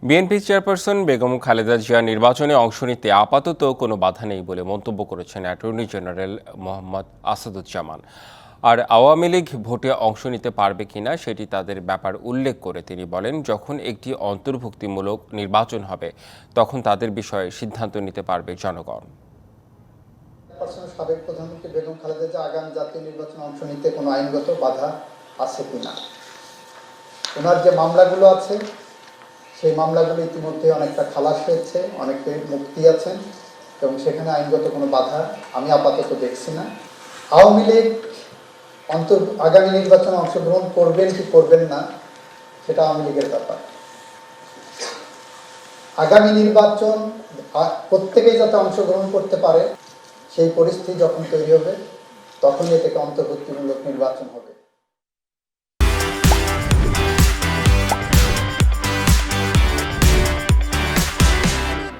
BNP chairperson Begum Khaleda Zia নির্বাচনে অংশ নিতে আপাতত কোনো বাধা নেই বলে মন্তব্য করেছেন অ্যাটর্নি জেনারেল মোহাম্মদ আসাদুজ্জামান। আর আওয়ামী লীগ ভোটে অংশ নিতে পারবে কিনা সেটি তাদের ব্যাপার উল্লেখ করে তিনি বলেন, যখন একটি অন্তর্ভুক্তিমূলক নির্বাচন হবে তখন তাদের বিষয়ে সিদ্ধান্ত নিতে পারবে জনগণ। সাবেক প্রধানমন্ত্রী বেগম খালেদা জিয়া আগামী জাতীয় নির্বাচনে অংশ নিতে কোনো আইনগত বাধা আছে কিনা, ওনার যে মামলাগুলো আছে সেই মামলাগুলো ইতিমধ্যে অনেকটা খালাস হয়েছে, অনেকে মুক্তি আছেন এবং সেখানে আইনগত কোনো বাধা আমি আপাতত দেখছি না। আওয়ামী লীগ আগামী নির্বাচনে অংশগ্রহণ করবেন কি করবেন না সেটা আওয়ামী লীগের ব্যাপার। আগামী নির্বাচন প্রত্যেকেই যাতে অংশগ্রহণ করতে পারে সেই পরিস্থিতি যখন তৈরি হবে তখন এ থেকে অন্তর্ভুক্তিমূলক নির্বাচন হবে।